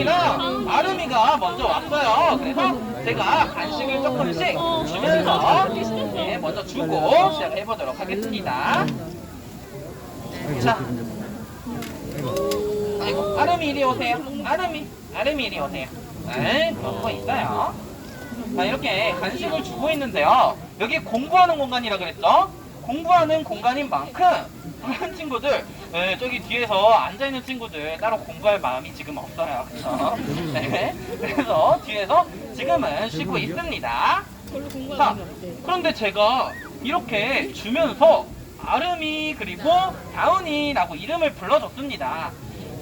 다운이랑 아름이가 먼저 왔어요. 그래서 제가 간식을 조금씩 주면서 네, 먼저 주고 시작해보도록 하겠습니다. 자, 아이고, 아름이 이리 오세요. 아름이 이리 오세요. 네, 그런 거 있어요. 자, 이렇게 간식을 주고 있는데요. 여기 공부하는 공간이라 그랬죠? 공부하는 공간인 만큼 다른 친구들, 네, 저기 뒤에서 앉아있는 친구들 따로 공부할 마음이 지금 없어요. 그렇죠? 네, 그래서 뒤에서 지금은 쉬고 있습니다. 자, 그런데 제가 이렇게 주면서 아름이 그리고 다운이라고 이름을 불러줬습니다.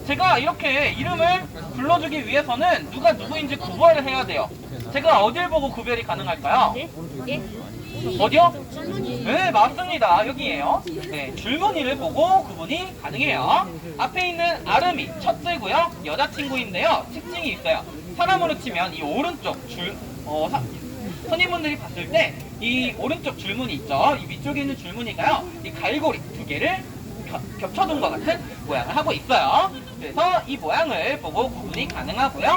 제가 이렇게 이름을 불러주기 위해서는 누가 누구인지 구별을 해야 돼요. 제가 어딜 보고 구별이 가능할까요? 어디요? 네, 맞습니다. 여기에요. 네, 줄무늬를 보고 구분이 가능해요. 앞에 있는 아름이 첫째고요. 여자친구인데요. 특징이 있어요. 사람으로 치면 이 오른쪽 선생님분들이 봤을 때 이 오른쪽 줄무늬 있죠? 이 위쪽에 있는 줄무늬가요. 이 갈고리 두 개를 겹쳐둔 것 같은 모양을 하고 있어요. 그래서 이 모양을 보고 구분이 가능하고요.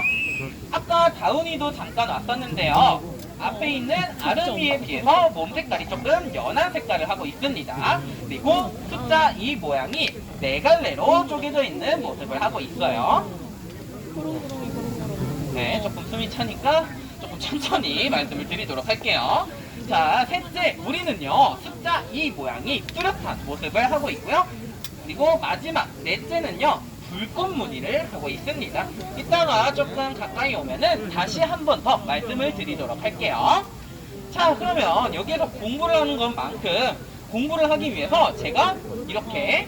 아까 다운이도 잠깐 왔었는데요. 앞에 있는 아름이에 비해서 몸 색깔이 조금 연한 색깔을 하고 있습니다. 그리고 숫자 2 모양이 네 갈래로 쪼개져 있는 모습을 하고 있어요. 네, 조금 숨이 차니까 조금 천천히 말씀을 드리도록 할게요. 자, 셋째, 우리는요, 숫자 2 모양이 뚜렷한 모습을 하고 있고요. 그리고 마지막, 넷째는요, 불꽃 무늬를 하고 있습니다. 이따가 조금 가까이 오면은 다시 한 번 더 말씀을 드리도록 할게요. 자, 그러면 여기에서 공부를 하는 것만큼 공부를 하기 위해서 제가 이렇게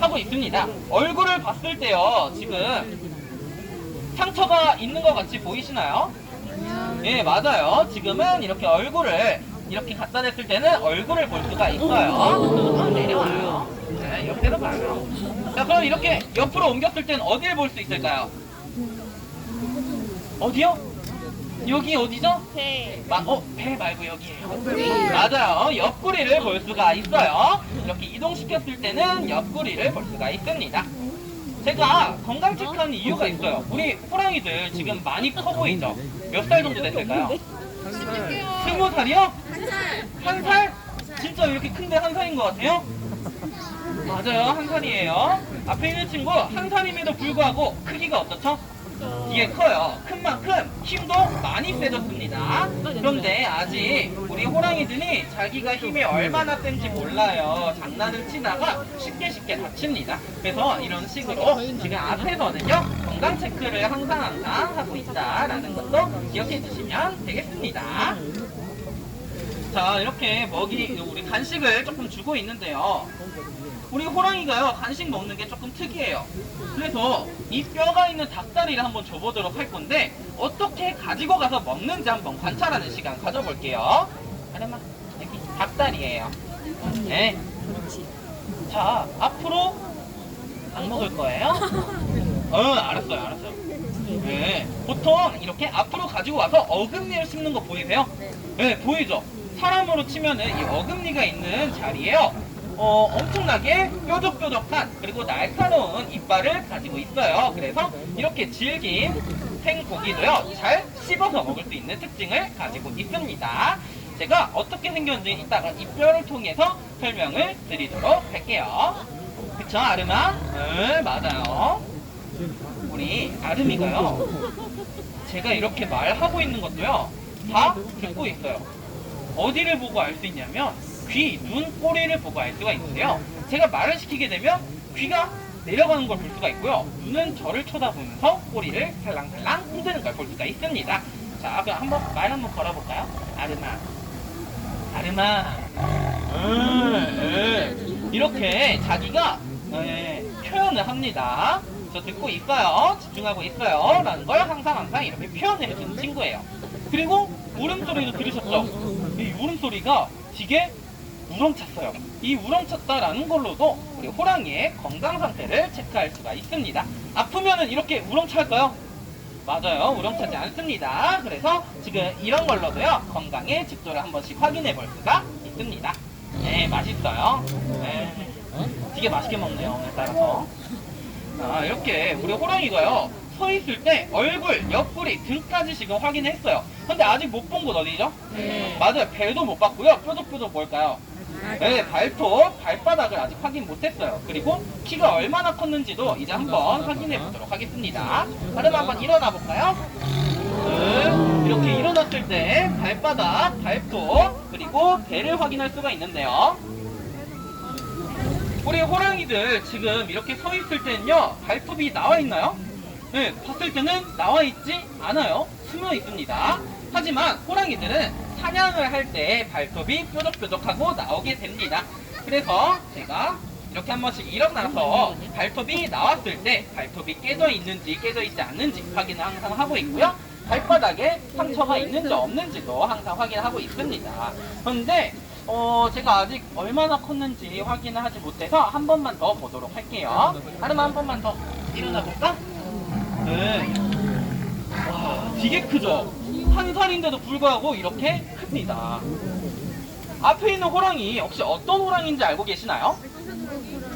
하고 있습니다. 얼굴을 봤을 때요, 지금 상처가 있는 것 같이 보이시나요? 예, 맞아요. 지금은 이렇게 얼굴을 이렇게 갖다 댔을 때는 얼굴을 볼 수가 있어요. 내려와요. 네, 옆에도 봐요. 자, 그럼 이렇게 옆으로 옮겼을 때는 어디를 볼 수 있을까요? 어디요? 여기 어디죠? 배. 배 말고 여기에요. 맞아요. 옆구리를 볼 수가 있어요. 이렇게 이동시켰을 때는 옆구리를 볼 수가 있습니다. 제가 건강 체크하는 이유가 있어요. 우리 호랑이들 지금 많이 커 보이죠? 몇 살 정도 됐을까요? 20살이요? 한 살? 진짜 이렇게 큰데 한 살인 것 같아요? 맞아요, 한 살이에요. 앞에 있는 친구 한 살임에도 불구하고 크기가 어떻죠? 이게 커요. 큰 만큼 힘도 많이 세졌습니다. 그런데 아직 우리 호랑이들이 자기가 힘이 얼마나 센지 몰라요. 장난을 치다가 쉽게 다칩니다. 그래서 이런 식으로 지금 앞에서는요, 건강 체크를 항상 하고 있다라는 것도 기억해 주시면 되겠습니다. 자, 이렇게 우리 간식을 조금 주고 있는데요. 우리 호랑이가요, 간식 먹는 게 조금 특이해요. 그래서 이 뼈가 있는 닭다리를 한번 줘보도록 할 건데, 어떻게 가지고 가서 먹는지 한번 관찰하는 시간 가져볼게요. 아름아, 여기 닭다리예요. 네. 자, 앞으로 안 먹을 거예요? 알았어요. 네. 보통 이렇게 앞으로 가지고 와서 어금니를 씹는 거 보이세요? 네, 보이죠? 사람으로 치면은 이 어금니가 있는 자리에요. 엄청나게 뾰족뾰족한 그리고 날카로운 이빨을 가지고 있어요. 그래서 이렇게 질긴 생고기도요, 잘 씹어서 먹을 수 있는 특징을 가지고 있습니다. 제가 어떻게 생겼는지 이따가 이 뼈를 통해서 설명을 드리도록 할게요. 그쵸, 아름아? 네, 맞아요. 우리 아름이가요, 제가 이렇게 말하고 있는 것도요, 다 듣고 있어요. 어디를 보고 알 수 있냐면 귀, 눈, 꼬리를 보고 알 수가 있는데요. 제가 말을 시키게 되면 귀가 내려가는 걸 볼 수가 있고요. 눈은 저를 쳐다보면서 꼬리를 살랑살랑 흔드는 걸 볼 수가 있습니다. 자, 그럼 말 한번 걸어볼까요? 아름아. 이렇게 자기가 표현을 합니다. 저 듣고 있어요. 집중하고 있어요. 라는 걸 항상 이렇게 표현을 해주는 친구예요. 그리고 울음소리도 들으셨죠? 이 울음소리가 되게 우렁찼어요. 이 우렁찼다라는 걸로도 우리 호랑이의 건강 상태를 체크할 수가 있습니다. 아프면은 이렇게 우렁찰까요? 맞아요. 우렁차지 않습니다. 그래서 지금 이런 걸로도요, 건강의 직도를 한 번씩 확인해 볼 수가 있습니다. 네, 맛있어요. 네, 되게 맛있게 먹네요, 오늘따라서. 이렇게 우리 호랑이가요, 서 있을 때 얼굴, 옆구리, 등까지 지금 확인했어요. 근데 아직 못 본 곳 어디죠? 맞아요. 배도 못 봤고요. 뾰족뾰족 뭘까요? 네, 발톱, 발바닥을 아직 확인 못했어요. 그리고 키가 얼마나 컸는지도 이제 한번 확인해 보도록 하겠습니다. 그럼 한번 일어나 볼까요? 이렇게 일어났을 때 발바닥, 발톱, 그리고 배를 확인할 수가 있는데요. 우리 호랑이들 지금 이렇게 서 있을 때는요, 발톱이 나와 있나요? 네, 봤을 때는 나와 있지 않아요. 숨어 있습니다. 하지만 호랑이들은 사냥을 할 때 발톱이 뾰족뾰족하고 나오게 됩니다. 그래서 제가 이렇게 한 번씩 일어나서 발톱이 나왔을 때 발톱이 깨져 있는지 깨져 있지 않는지 확인을 항상 하고 있고요. 발바닥에 상처가 있는지 없는지도 항상 확인하고 있습니다. 그런데 제가 아직 얼마나 컸는지 확인을 하지 못해서 한 번만 더 보도록 할게요. 하루만 한 번만 더 일어나 볼까? 네. 와, 되게 크죠? 한 살인데도 불구하고 이렇게 큽니다. 앞에 있는 호랑이 혹시 어떤 호랑이인지 알고 계시나요?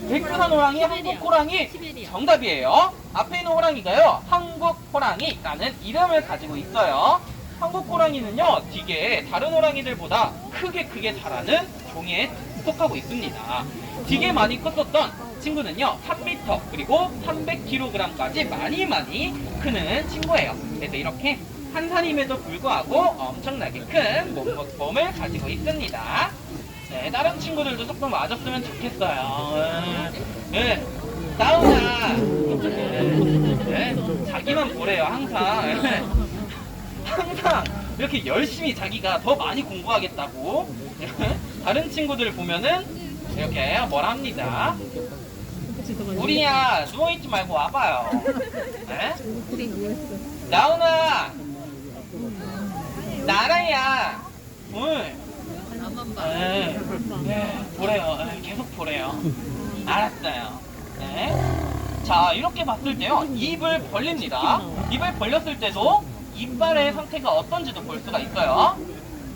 백두산 호랑이, 한국 호랑이 정답이에요. 앞에 있는 호랑이가요, 한국 호랑이라는 이름을 가지고 있어요. 한국 호랑이는요, 되게 다른 호랑이들보다 크게 자라는 종에 속하고 있습니다. 되게 많이 컸었던 친구는요, 3m 그리고 300kg까지 많이 크는 친구예요. 그래서 이렇게 한 살임에도 불구하고 엄청나게 큰 몸을 가지고 있습니다. 네, 다른 친구들도 조금 와줬으면 좋겠어요. 네, 나오나. 네, 자기만 보래요, 항상. 항상 이렇게 열심히 자기가 더 많이 공부하겠다고. 다른 친구들 보면은 이렇게 뭐라 합니다. 우리야, 누워있지 말고 와봐요. 네? 나오나. 나라야. 네, 보래요. 네, 계속 보래요. 알았어요. 네. 자, 이렇게 봤을 때요, 입을 벌립니다. 입을 벌렸을 때도 이빨의 상태가 어떤지도 볼 수가 있어요.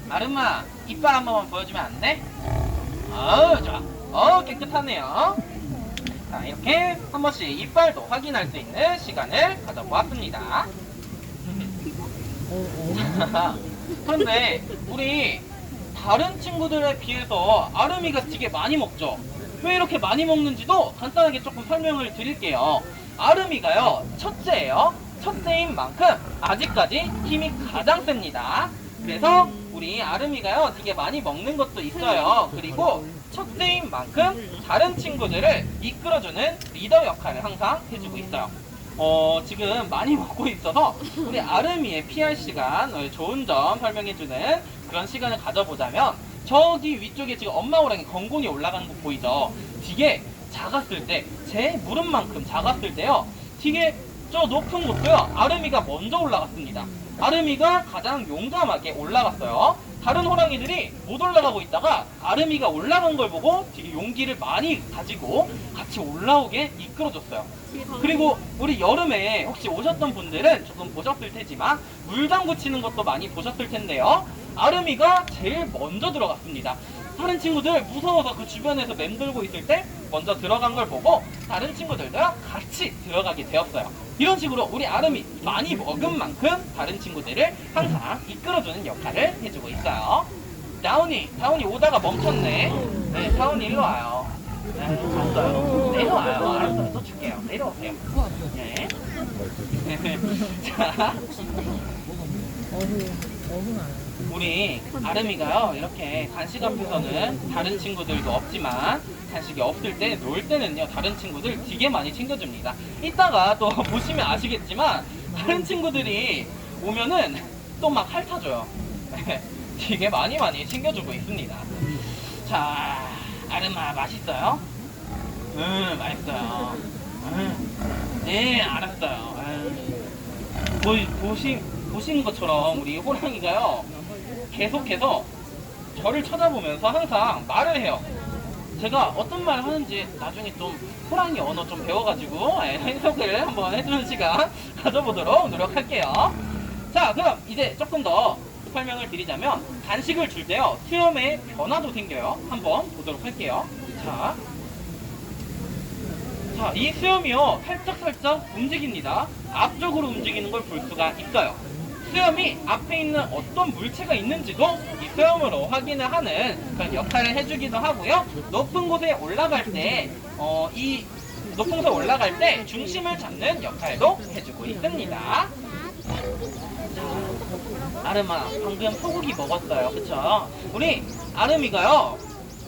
아름아, 이빨 한 번만 보여주면 안 돼? 좋아. 깨끗하네요. 자, 이렇게 한 번씩 이빨도 확인할 수 있는 시간을 가져보았습니다. 그런데 우리 다른 친구들에 비해서 아름이가 되게 많이 먹죠? 왜 이렇게 많이 먹는지도 간단하게 조금 설명을 드릴게요. 아름이가요, 첫째예요. 첫째인 만큼 아직까지 힘이 가장 셉니다. 그래서 우리 아름이가요, 되게 많이 먹는 것도 있어요. 그리고 첫째인 만큼 다른 친구들을 이끌어주는 리더 역할을 항상 해주고 있어요. 지금 많이 먹고 있어서 우리 아름이의 PR 시간, 좋은 점 설명해주는 그런 시간을 가져보자면, 저기 위쪽에 지금 엄마 호랑이 건곤이 올라가는 거 보이죠? 되게 작았을 때, 제 무릎만큼 작았을 때요, 되게 저 높은 곳도요, 아름이가 먼저 올라갔습니다. 아름이가 가장 용감하게 올라갔어요. 다른 호랑이들이 못 올라가고 있다가 아름이가 올라간 걸 보고 되게 용기를 많이 가지고 같이 올라오게 이끌어줬어요. 그리고 우리 여름에 혹시 오셨던 분들은 조금 보셨을 테지만 물장구 치는 것도 많이 보셨을 텐데요. 아름이가 제일 먼저 들어갔습니다. 다른 친구들 무서워서 그 주변에서 맴돌고 있을 때 먼저 들어간 걸 보고 다른 친구들도 같이 들어가게 되었어요. 이런 식으로 우리 아름이 많이 먹은 만큼 다른 친구들을 항상 이끌어주는 역할을 해주고 있어요. 다운이 오다가 멈췄네. 네, 다운이 일로 와요. 네, 갔어요. 내려와요. 알았어요. 또 줄게요. 내려오세요. 네. 자, 우리 아름이가요, 이렇게 간식 앞에서는 다른 친구들도 없지만 간식이 없을 때, 놀 때는요, 다른 친구들 되게 많이 챙겨줍니다. 이따가 또 보시면 아시겠지만 다른 친구들이 오면은 또 막 핥아줘요. 되게 많이 챙겨주고 있습니다. 자, 아름아, 맛있어요? 맛있어요. 네, 알았어요. 보시는 것처럼 우리 호랑이가요, 계속해서 저를 쳐다보면서 항상 말을 해요. 제가 어떤 말을 하는지 나중에 좀 호랑이 언어 좀 배워가지고 해석을 한번 해주는 시간 가져보도록 노력할게요. 자, 그럼 이제 조금 더 설명을 드리자면, 간식을 줄 때요, 수염에 변화도 생겨요. 한번 보도록 할게요. 자, 자, 이 수염이요 살짝살짝 움직입니다. 앞쪽으로 움직이는 걸 볼 수가 있어요. 수염이 앞에 있는 어떤 물체가 있는지도 이 수염으로 확인을 하는 그런 역할을 해주기도 하고요. 높은 곳에 올라갈 때, 이 높은 곳에 올라갈 때 중심을 잡는 역할도 해주고 있습니다. 아름아, 방금 소고기 먹었어요. 그쵸? 우리 아름이가요,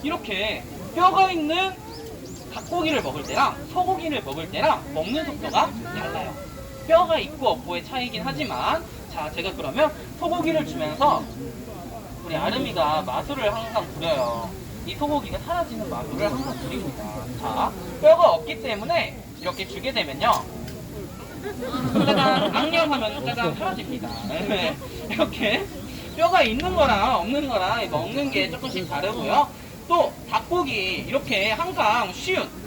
이렇게 뼈가 있는 닭고기를 먹을 때랑 소고기를 먹을 때랑 먹는 속도가 달라요. 뼈가 있고 없고의 차이긴 하지만, 자, 제가 그러면 소고기를 주면서 우리 아름이가 마술을 항상 부려요. 이 소고기가 사라지는 마술을 항상 부립니다. 자, 뼈가 없기 때문에 이렇게 주게 되면요, 짜잔, 앙념하면 짜잔 사라집니다. 네, 이렇게 뼈가 있는 거랑 없는 거랑 먹는 게 조금씩 다르고요. 또 닭고기 이렇게 항상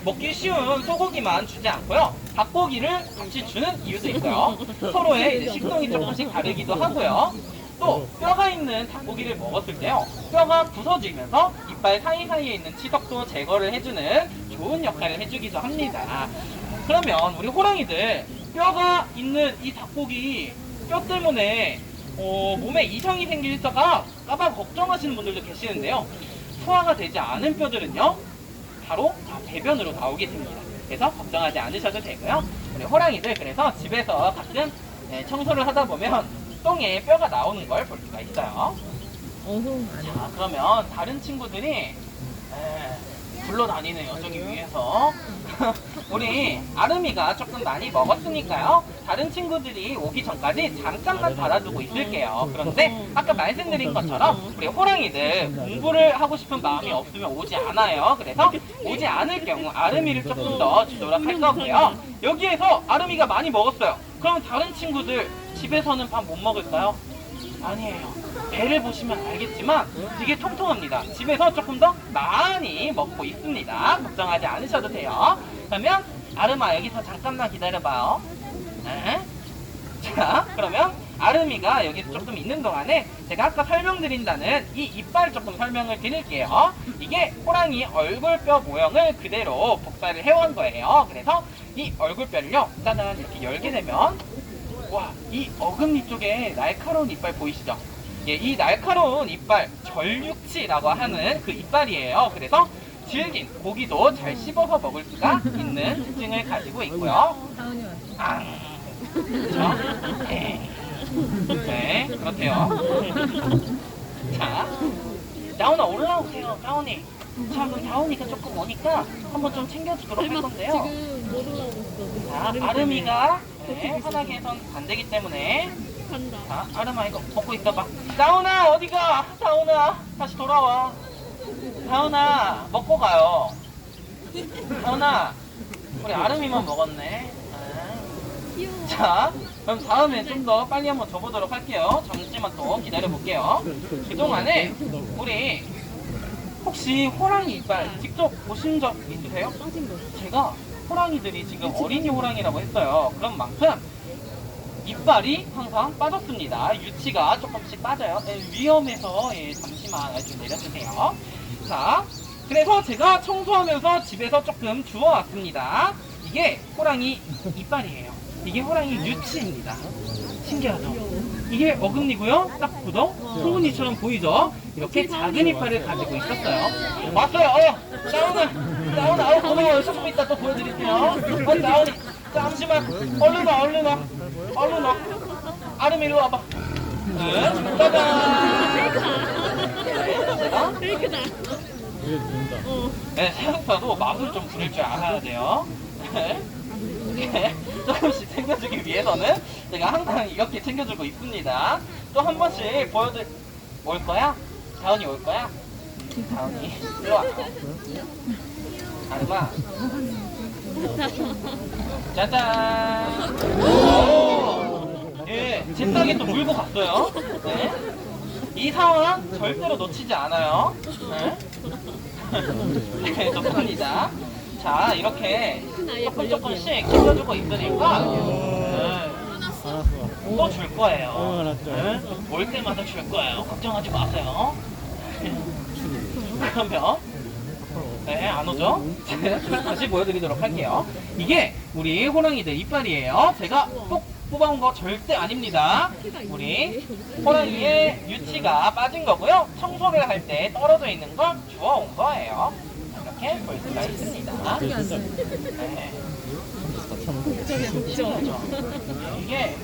먹기 쉬운 소고기만 주지 않고요. 닭고기를 같이 주는 이유도 있어요. 서로의 이제 식성이 조금씩 다르기도 하고요. 또 뼈가 있는 닭고기를 먹었을 때요, 뼈가 부서지면서 이빨 사이사이에 있는 치석도 제거를 해주는 좋은 역할을 해주기도 합니다. 그러면 우리 호랑이들 뼈가 있는 이 닭고기 뼈 때문에 몸에 이상이 생길까봐 걱정하시는 분들도 계시는데요. 소화가 되지 않은 뼈들은요, 바로 배변으로 나오게 됩니다. 그래서 걱정하지 않으셔도 되고요. 우리 호랑이들 그래서 집에서 가끔 청소를 하다 보면 똥에 뼈가 나오는 걸 볼 수가 있어요. 자, 그러면 다른 친구들이 굴러다니네요, 저기 위에서. 우리 아름이가 조금 많이 먹었으니까요, 다른 친구들이 오기 전까지 잠깐만 닫아두고 있을게요. 그런데 아까 말씀드린 것처럼 우리 호랑이들 공부를 하고 싶은 마음이 없으면 오지 않아요. 그래서 오지 않을 경우 아름이를 조금 더 주도록 할 거고요. 여기에서 아름이가 많이 먹었어요. 그럼 다른 친구들 집에서는 밥 못 먹을까요? 아니에요. 배를 보시면 알겠지만 되게 통통합니다. 집에서 조금 더 많이 먹고 있습니다. 걱정하지 않으셔도 돼요. 그러면 아름아, 여기서 잠깐만 기다려봐요. 네. 자, 그러면 아름이가 여기서 조금 있는 동안에 제가 아까 설명드린다는 이 이빨 조금 설명을 드릴게요. 이게 호랑이 얼굴뼈 모형을 그대로 복사를 해온 거예요. 그래서 이 얼굴뼈를요, 짜잔 이렇게 열게 되면, 와, 이 어금니 쪽에 날카로운 이빨 보이시죠? 예, 이 날카로운 이빨, 절육치라고 하는 그 이빨이에요. 그래서 질긴 고기도 잘 씹어서 먹을 수가 있는 특징을 가지고 있고요. 그렇죠? 네, 그렇대요. 자, 다운아 올라오세요, 다운이. 자, 그럼 다운이가 조금 오니까 한번 좀 챙겨주도록 할 건데요. 지금 못 올라오고 있어. 자, 아름이가 편하게 해선 안 되기 때문에. 간다. 자, 아름아 이거 먹고 있어봐. 다운아 어디가? 다운아 다시 돌아와. 다운아 먹고 가요. 다운아, 우리 아름이만 먹었네. 귀여워. 자, 그럼 다음에 좀 더 빨리 한번 줘보도록 할게요. 잠시만 또 기다려볼게요. 그동안에 우리 혹시 호랑이 이빨 직접 보신 적 있으세요? 빠진 거. 제가 호랑이들이 지금 어린이 호랑이라고 했어요. 그런 만큼 이빨이 항상 빠졌습니다. 유치가 조금씩 빠져요. 위험해서 잠시만 좀 내려주세요. 자, 그래서 제가 청소하면서 집에서 조금 주워왔습니다. 이게 호랑이 이빨이에요. 이게 호랑이 유치입니다. 신기하죠? 이게 어금니고요. 딱 보도 송곳니처럼 보이죠? 이렇게 작은 이빨을 가지고 있었어요. 왔어요. 다운아, 고마워요. 조금 이따 또 보여드릴게요. 다운이, 잠시만. 얼른 와. 아름이 일로 와봐. 네, 짜잔. 베이크다. 네, 생각보다도 마술 좀 부릴 줄 알아야 돼요. 네, 조금씩 챙겨주기 위해서는 제가 항상 이렇게 챙겨주고 있습니다. 또 한 번씩 올 거야? 다운이 올 거야? 다운이 일로 와. 아름아. 짜잔. 오! 예, 제 땅에 또 물고 갔어요. 네. 이 상황 절대로 놓치지 않아요. 네. 네, 좋습니다. 자, 이렇게 조금씩 챙겨주고 있으니까 또 줄 거예요. 네? 올 때마다 줄 거예요. 걱정하지 마세요. 그러면 네, 안 오죠? 다시 보여드리도록 할게요. 이게 우리 호랑이들 이빨이에요. 제가 꼭 뽑아온 거 절대 아닙니다. 우리 호랑이의 유치가 빠진 거고요. 청소를 할 때 떨어져 있는 걸 주워온 거예요. 이렇게 볼 수가 있습니다. 네. 이게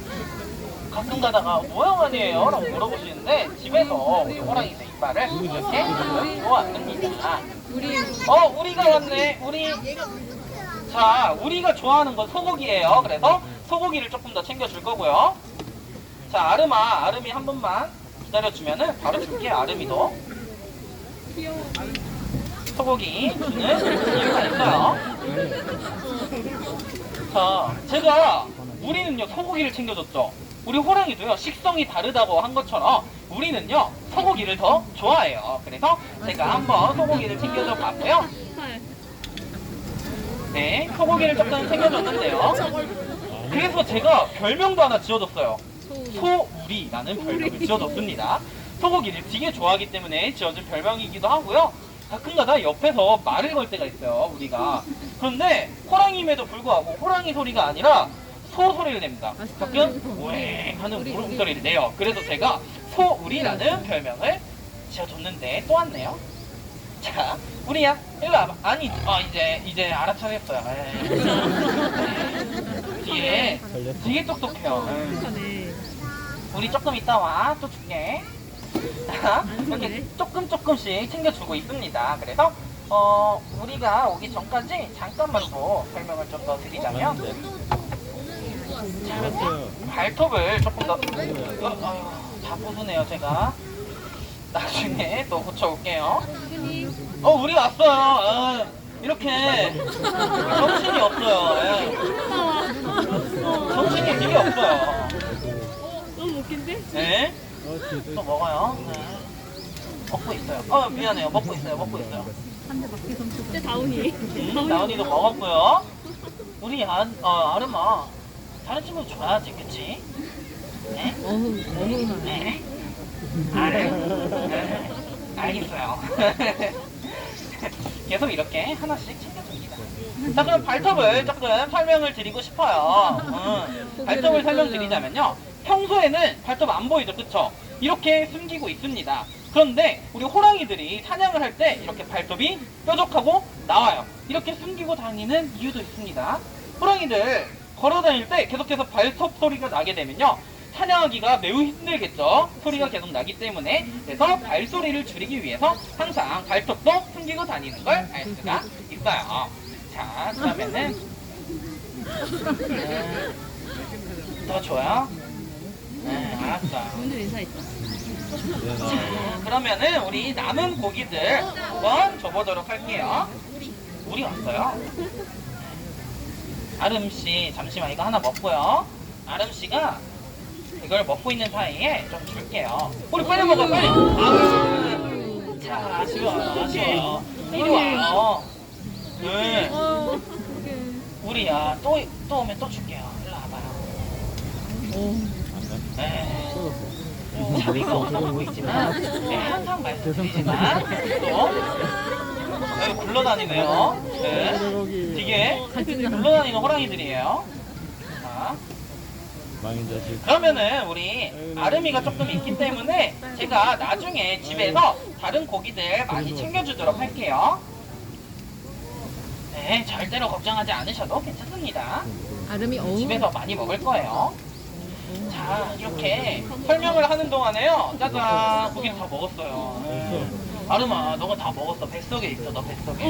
가끔 가다가 모양 아니에요? 라고 물어보시는데 집에서 우리 호랑이들 이빨을 이렇게 모았습니다. 우리가 왔네. 자, 우리가 좋아하는 건 소고기예요. 그래서 소고기를 조금 더 챙겨줄 거고요. 자, 아름이 한 번만 기다려주면은 바로 줄게요. 아름이도 소고기 주는 이유가 있어요. 자, 제가 우리는요 소고기를 챙겨줬죠. 우리 호랑이도요 식성이 다르다고 한 것처럼 우리는요 소고기를 더 좋아해요. 그래서 제가 한번 소고기를 챙겨줘 봤고요. 네, 소고기를 조금 챙겨줬는데요. 그래서 제가 별명도 하나 지어줬어요. 소우리라는 별명을 지어줬습니다. 소고기를 되게 좋아하기 때문에 지어준 별명이기도 하고요. 가끔가다 옆에서 말을 걸 때가 있어요, 우리가. 그런데 호랑이임에도 불구하고 호랑이 소리가 아니라 소 소리를 냅니다. 가끔 우엥 하는 물음소리를 내요. 그래서 제가 소우리라는 별명을 지어줬는데 또 왔네요. 자, 우리야, 일로 와봐. 아니, 이제 알아차렸어요. 되게 똑똑해요. 우리 조금 이따 와. 또 줄게. 이렇게 조금씩 챙겨주고 있습니다. 그래서 우리가 오기 전까지 잠깐만 더 설명을 좀 더 드리자면, 자, 발톱을 조금 더 다 부수네요. 제가 나중에 또 고쳐올게요. 우리 왔어요. 이렇게 정신이 없어요. 정신이 되게 없어요. 너무 웃긴데? 네. 또 먹어요. 네. 먹고 있어요. 미안해요. 먹고 있어요. 진짜 다운이. 나은이도 먹었고요. 우리 아름아, 다른 친구 줘야지, 그치? 네? 네. 알겠어요. 계속 이렇게 하나씩 챙겨줍니다. 자, 그럼 발톱을 조금 설명을 드리고 싶어요. 발톱을 설명드리자면요. 평소에는 발톱 안 보이죠, 그쵸? 이렇게 숨기고 있습니다. 그런데 우리 호랑이들이 사냥을 할 때 이렇게 발톱이 뾰족하고 나와요. 이렇게 숨기고 다니는 이유도 있습니다. 호랑이들 걸어 다닐 때 계속해서 발톱 소리가 나게 되면요, 사냥하기가 매우 힘들겠죠. 소리가 계속 나기 때문에. 그래서 발소리를 줄이기 위해서 항상 발톱도 숨기고 다니는 걸 알 수가 있어요. 자, 그러면은 더 줘요? 네, 알았어요. 오늘 인사했다. 자, 그러면은 우리 남은 고기들 한번 줘보도록 할게요. 우리 왔어요. 아름씨, 잠시만 이거 하나 먹고요. 아름씨가 이걸 먹고 있는 사이에 좀 줄게요. 우리 빨리 먹어, 빨리. 자, 아쉬워요. 이리 와요. 네. 우리야, 또 오면 또 줄게요. 일로 와봐요. 네. 자기가 없어 보이지만, 네, 항상 말씀드리지만, 또 굴러다니네요. 네. 되게 굴러다니는 호랑이들이에요. 자. 그러면은 우리 아름이가 조금 있기 때문에 제가 나중에 집에서 다른 고기들 많이 챙겨주도록 할게요. 네, 절대로 걱정하지 않으셔도 괜찮습니다. 아름이 집에서 많이 먹을 거예요. 자, 이렇게 설명을 하는 동안에요. 짜잔, 고기를 다 먹었어요. 네. 아름아, 너가 다 먹었어. 뱃속에 있어, 너 뱃속에.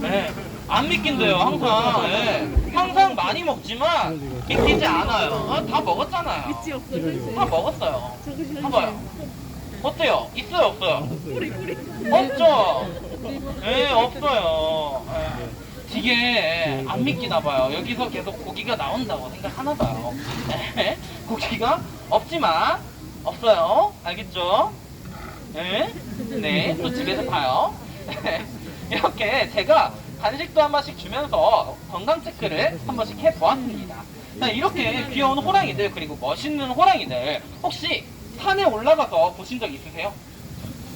네. 안 믿긴대요, 항상. 네. 항상 많이 먹지만 믿기지 않아요. 다 먹었잖아요. 믿지 없어. 다 먹었어요. 봐봐요. 어때요? 있어요, 없어요? 없죠? 네, 없어요. 네. 되게 안 믿기나 봐요. 여기서 계속 고기가 나온다고 생각하나 봐요. 네. 고기가 없지만 없어요. 알겠죠? 네. 네, 또 집에서 봐요. 이렇게 제가 간식도 한 번씩 주면서 건강 체크를 한 번씩 해보았습니다. 자, 이렇게 귀여운 호랑이들, 그리고 멋있는 호랑이들 혹시 산에 올라가서 보신 적 있으세요?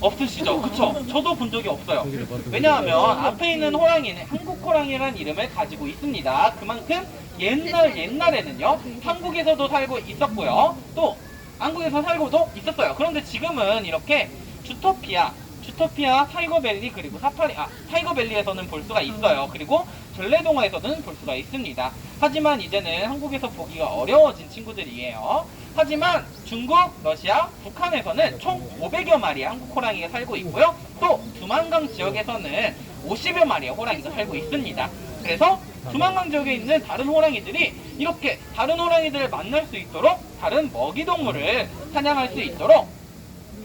없으시죠? 그쵸? 저도 본 적이 없어요. 왜냐하면 앞에 있는 호랑이는 한국 호랑이라는 이름을 가지고 있습니다. 그만큼 옛날에는요, 한국에서도 살고 있었고요. 또 한국에서 살고도 있었어요. 그런데 지금은 이렇게 주토피아, 타이거밸리, 그리고 타이거밸리에서는 볼 수가 있어요. 그리고 전래동화에서는 볼 수가 있습니다. 하지만 이제는 한국에서 보기가 어려워진 친구들이에요. 하지만 중국, 러시아, 북한에서는 총 500여 마리의 한국 호랑이가 살고 있고요. 또 두만강 지역에서는 50여 마리의 호랑이가 살고 있습니다. 그래서 두만강 지역에 있는 다른 호랑이들이 이렇게 다른 호랑이들을 만날 수 있도록, 다른 먹이동물을 사냥할 수 있도록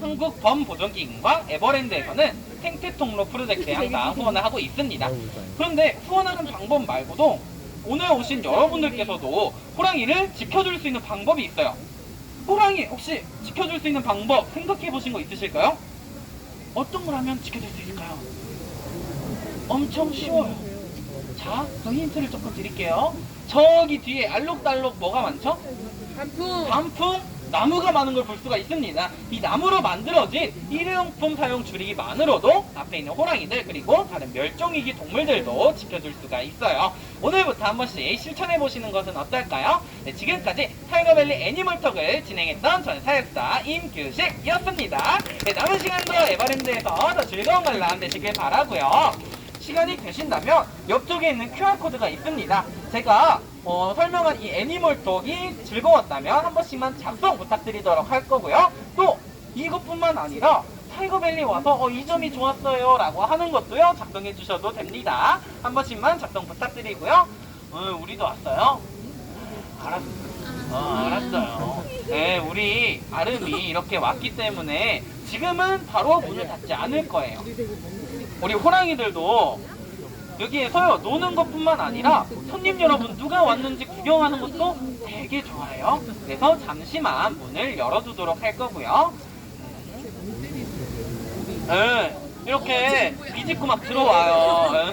한국 범보존기금과 에버랜드에서는 생태 통로 프로젝트에 항상 후원을 하고 있습니다. 그런데 후원하는 방법 말고도 오늘 오신 여러분들께서도 호랑이를 지켜줄 수 있는 방법이 있어요. 호랑이 혹시 지켜줄 수 있는 방법 생각해 보신 거 있으실까요? 어떤 걸 하면 지켜줄 수 있을까요? 엄청 쉬워요. 자, 저 힌트를 조금 드릴게요. 저기 뒤에 알록달록 뭐가 많죠? 단풍, 나무가 많은 걸 볼 수가 있습니다. 이 나무로 만들어진 일회용품 사용 줄이기만으로도 앞에 있는 호랑이들, 그리고 다른 멸종위기 동물들도 지켜줄 수가 있어요. 오늘부터 한 번씩 실천해 보시는 것은 어떨까요? 네, 지금까지 타이거밸리 애니멀톡을 진행했던 저는 사역사 임규식이었습니다. 네, 남은 시간도 에버랜드에서 더 즐거운 관람 되시길 바라고요. 시간이 되신다면 옆쪽에 있는 QR코드가 있습니다. 제가 설명한 이 애니멀톡이 즐거웠다면 한 번씩만 작성 부탁드리도록 할 거고요. 또 이것뿐만 아니라 타이거밸리 와서 이 점이 좋았어요 라고 하는 것도요, 작성해 주셔도 됩니다. 한 번씩만 작성 부탁드리고요. 우리도 왔어요? 알았어요. 네, 우리 아름이 이렇게 왔기 때문에 지금은 바로 문을 닫지 않을 거예요. 우리 호랑이들도 여기에서요, 노는 것뿐만 아니라 손님 여러분 누가 왔는지 구경하는 것도 되게 좋아해요. 그래서 잠시만 문을 열어두도록 할 거고요. 이렇게 비집고 막 들어와요.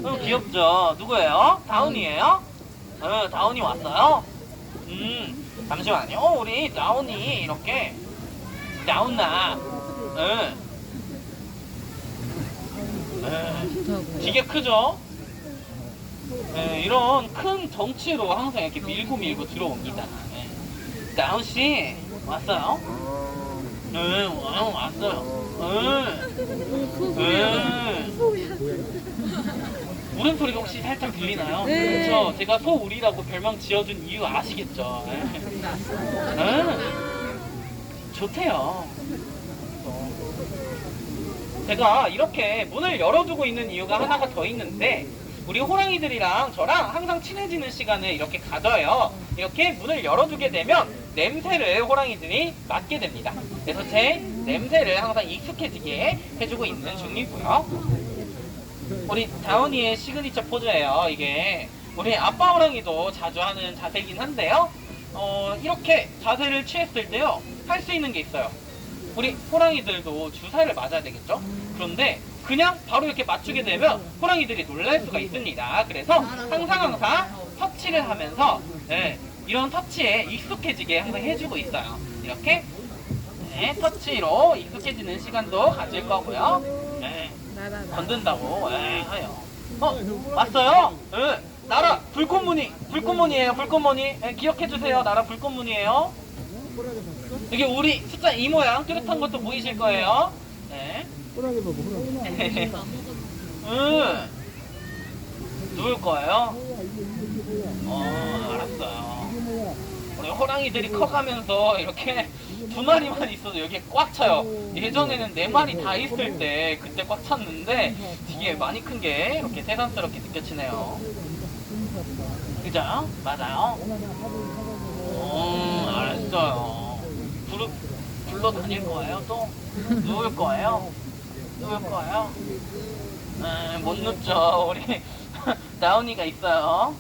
너무 귀엽죠? 누구예요? 다운이에요? 다운이 왔어요? 잠시만요. 우리 다운이 이렇게 다운나 되게 크죠? 이런 큰 덩치로 항상 이렇게 밀고 들어옵니다. 다운씨 왔어요? 왔어요. 울음소리가 혹시 살짝 들리나요? 네. 그렇죠. 제가 소울이라고 별명 지어준 이유 아시겠죠? 좋대요. 제가 이렇게 문을 열어두고 있는 이유가 하나가 더 있는데, 우리 호랑이들이랑 저랑 항상 친해지는 시간을 이렇게 가져요. 이렇게 문을 열어두게 되면 냄새를 호랑이들이 맡게 됩니다. 그래서 제 냄새를 항상 익숙해지게 해주고 있는 중이고요. 우리 다운이의 시그니처 포즈예요. 이게 우리 아빠 호랑이도 자주 하는 자세이긴 한데요, 이렇게 자세를 취했을 때요, 할 수 있는 게 있어요. 우리 호랑이들도 주사를 맞아야 되겠죠? 그런데 그냥 바로 이렇게 맞추게 되면 호랑이들이 놀랄 수가 있습니다. 그래서 항상 터치를 하면서 이런 터치에 익숙해지게 항상 해주고 있어요. 이렇게 터치로 익숙해지는 시간도 가질 거고요. 건든다고 하요. 왔어요? 나라 불꽃무늬예요. 불꽃무늬. 기억해주세요. 나라 불꽃무늬예요. 여기 우리 숫자 2 모양 뚜렷한 것도 보이실 거예요. 누울 거예요? 알았어요. 우리 호랑이들이 커가면서 이렇게 2마리만 있어도 여기에 꽉 차요. 예전에는 4마리 다 있을 때 그때 꽉 찼는데 되게 많이 큰 게 이렇게 새삼스럽게 느껴지네요. 그죠? 맞아요? 알았어요. 불러 다닐 거예요? 또? 누울 거예요? 못 눕죠. 우리 다운이가 있어요.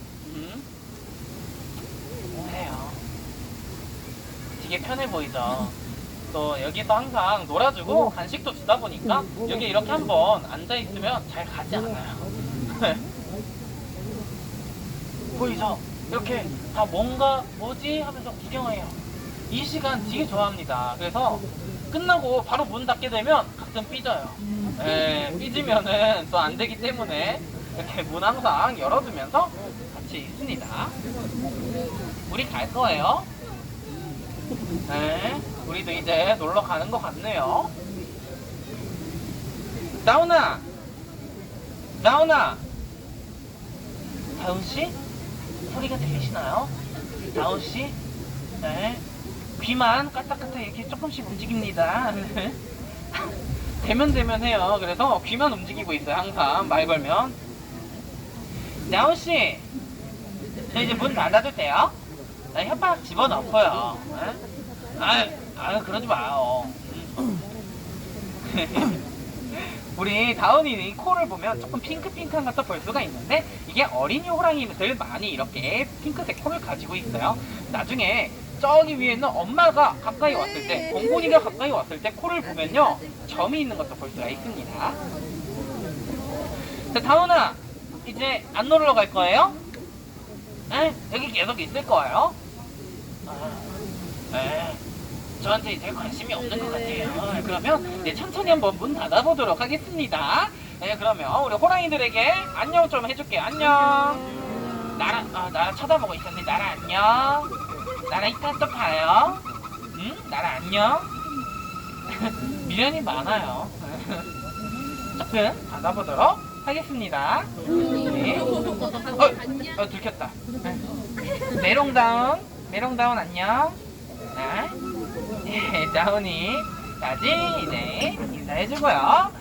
그래요. 되게 편해 보이죠? 또 여기서 항상 놀아주고 간식도 주다 보니까 여기 이렇게 한번 앉아있으면 잘 가지 않아요. 보이죠? 이렇게 다 뭐지? 하면서 구경해요. 이 시간 되게 좋아합니다. 그래서 끝나고 바로 문 닫게 되면 가끔 삐져요. 삐지면은 또 안 되기 때문에 이렇게 문 항상 열어두면서 같이 있습니다. 우리 갈 거예요. 우리도 이제 놀러 가는 것 같네요. 나훈아! 나훈아! 다운씨? 소리가 들리시나요? 다운씨? 네. 귀만 까딱까딱 이렇게 조금씩 움직입니다. 대면 해요. 그래서 귀만 움직이고 있어요. 항상 말 걸면. 나훈씨! 저 이제 문 닫아도 돼요? 나 혓바닥 집어넣고요. 그러지 마요. 우리 다운이 코를 보면 조금 핑크핑크한 것도 볼 수가 있는데 이게 어린이 호랑이들 많이 이렇게 핑크색 코를 가지고 있어요. 나중에 저기 위에 있는 엄마가 가까이 왔을 때, 봉곤이가 가까이 왔을 때 코를 보면요 점이 있는 것도 볼 수가 있습니다. 자, 다운아 이제 안 놀러 갈 거예요? 여기 계속 있을 거예요? 저한테 이제 관심이 없는 것 같아요. 그러면 천천히 한번 문 닫아보도록 하겠습니다. 그러면 우리 호랑이들에게 안녕 좀 해줄게요. 안녕. 나라 쳐다보고 있었는데 나라 안녕. 나라 이따 또 봐요. 응? 나라 안녕. 미련이 많아요. 조금 닫아보도록 하겠습니다. 네. 들켰다. 메롱다운 안녕. 다운이까지 이제 인사해주고요.